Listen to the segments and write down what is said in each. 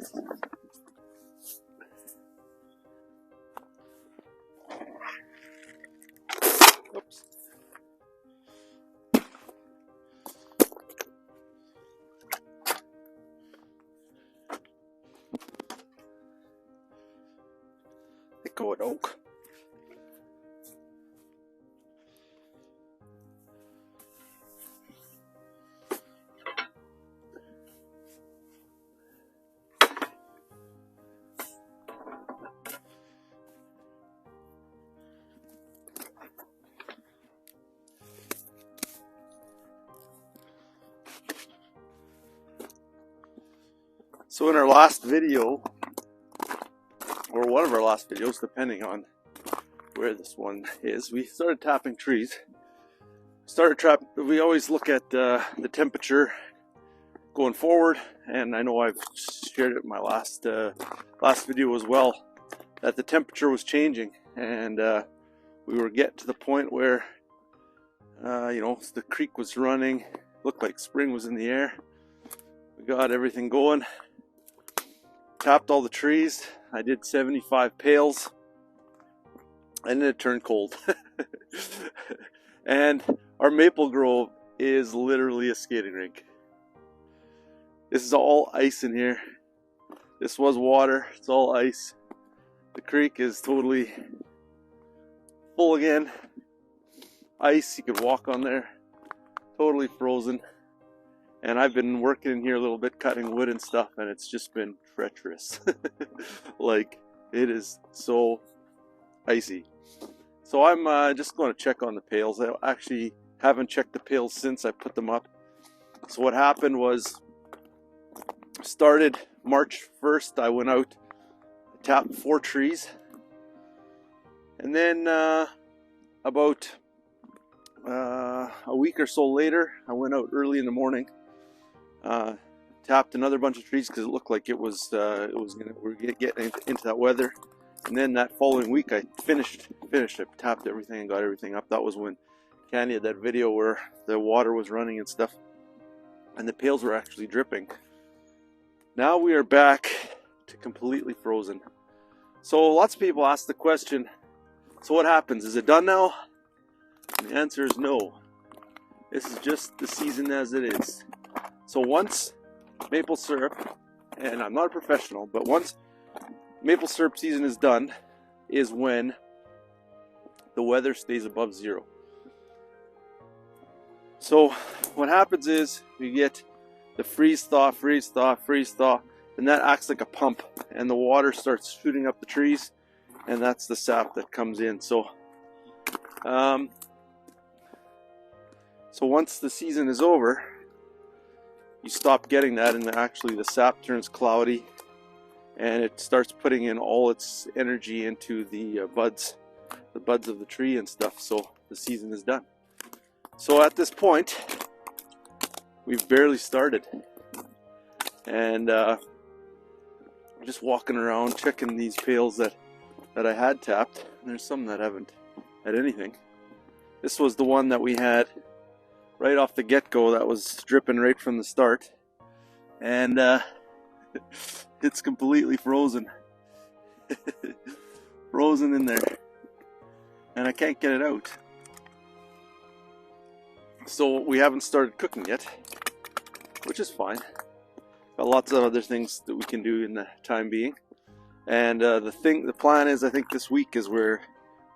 Oops. They go at oak. So in our last video, or one of our last videos, depending on where this one is, we started tapping trees. We always look at the temperature going forward, and I know I've shared it in my last video as well, that the temperature was changing, and we were getting to the point where the creek was running, looked like spring was in the air. We got everything going, tapped all the trees. I did 75 pails, and then it turned cold. And our maple grove is literally a skating rink. This is all ice in here. This was water, it's all ice. The creek is totally full again. Ice, you could walk on there. Totally frozen. And I've been working in here a little bit, cutting wood and stuff, and it's just been treacherous. Like, it is so icy. So I'm just going to check on the pails. I actually haven't checked the pails since I put them up. So what happened was, started March 1st, I went out, tapped 4 trees. And then about a week or so later, I went out early in the morning, tapped another bunch of trees because it looked like we were getting into that weather. And then that following week, I finished. I tapped everything and got everything up. That was when Candy had that video where the water was running and stuff, and the pails were actually dripping. Now we are back to completely frozen. So lots of people ask the question, so what happens? Is it done now? And the answer is no. This is just the season as it is. So once maple syrup, and I'm not a professional, but once maple syrup season is done, is when the weather stays above 0. So what happens is you get the freeze thaw, and that acts like a pump, and the water starts shooting up the trees, and that's the sap that comes in. So once the season is over, you stop getting that, and actually the sap turns cloudy, and it starts putting in all its energy into the buds of the tree and stuff. So the season is done. So at this point, we've barely started, and I'm just walking around checking these pails that I had tapped, and there's some that haven't had anything. This was the one that we had right off the get-go that was dripping right from the start, and it's completely frozen. Frozen in there, and I can't get it out. So we haven't started cooking yet, which is fine. Got lots of other things that we can do in the time being, and the plan is, I think this week is where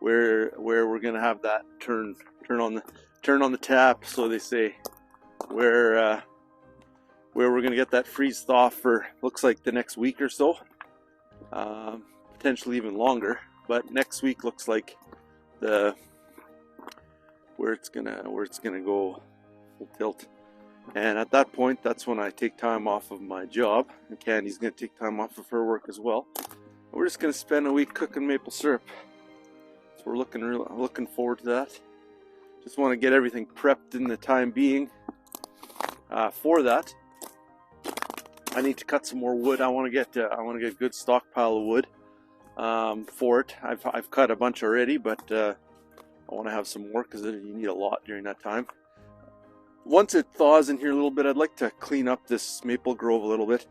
we're gonna have that turn on the tap, so they say, where we're gonna get that freeze thaw for, looks like, the next week or so, potentially even longer. But next week looks like where it's gonna go full tilt, and at that point, that's when I take time off of my job, and Candy's gonna take time off of her work as well. We're just gonna spend a week cooking maple syrup. So we're looking forward to that. Just want to get everything prepped in the time being. For that, I need to cut some more wood. I want to get a good stockpile of wood for it. I've cut a bunch already, but I want to have some more because you need a lot during that time. Once it thaws in here a little bit, I'd like to clean up this maple grove a little bit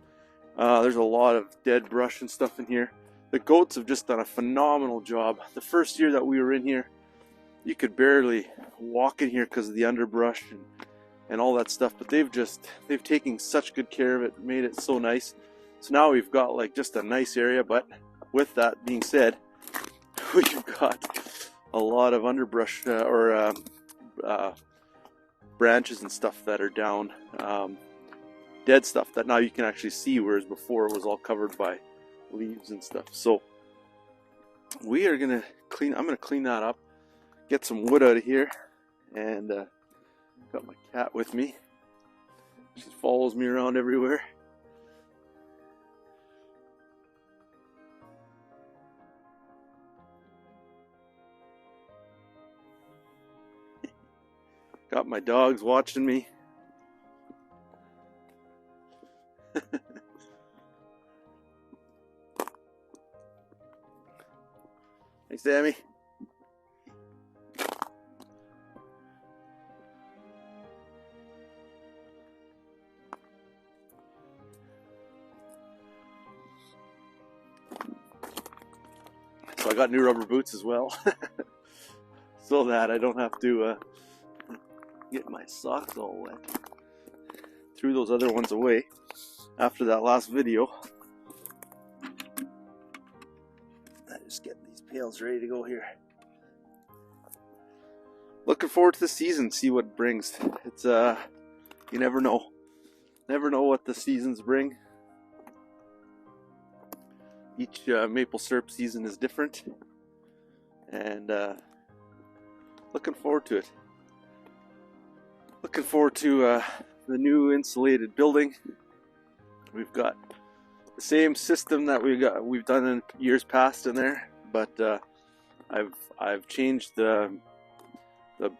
There's a lot of dead brush and stuff in here. The goats have just done a phenomenal job. The first year that we were in here, you could barely walk in here because of the underbrush and all that stuff, but they've taken such good care of it, made it so nice. So now we've got like just a nice area, but with that being said, we've got a lot of underbrush branches and stuff that are down, dead stuff that now you can actually see, whereas before it was all covered by leaves and stuff. So we are gonna I'm gonna clean that up, get some wood out of here, and got my cat with me. She follows me around everywhere. Got my dogs watching me. Hey, Sammy. So I got new rubber boots as well, so that I don't have to get my socks all wet. Threw those other ones away after that last video. I just get these pails ready to go here. Looking forward to the season, see what it brings. It's you never know. Never know what the seasons bring. Each maple syrup season is different, and looking forward to it. Looking forward to the new insulated building. We've got the same system that we've done in years past in there, but I've changed the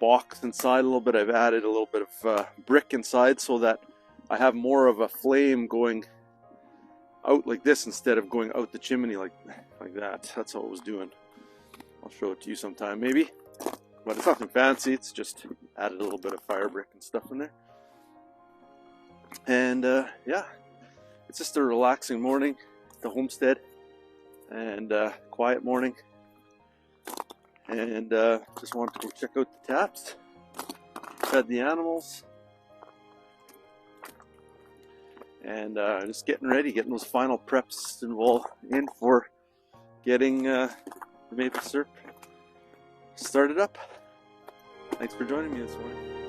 box inside a little bit. I've added a little bit of brick inside so that I have more of a flame going out like this instead of going out the chimney like that. That's how it was doing. I'll show it to you sometime maybe, but it's nothing fancy. It's just added a little bit of fire brick and stuff in there. And yeah, it's just a relaxing morning at the homestead, and quiet morning, and just wanted to go check out the taps, fed the animals, and just getting ready, getting those final preps involved in for getting the maple syrup started up. Thanks for joining me this morning.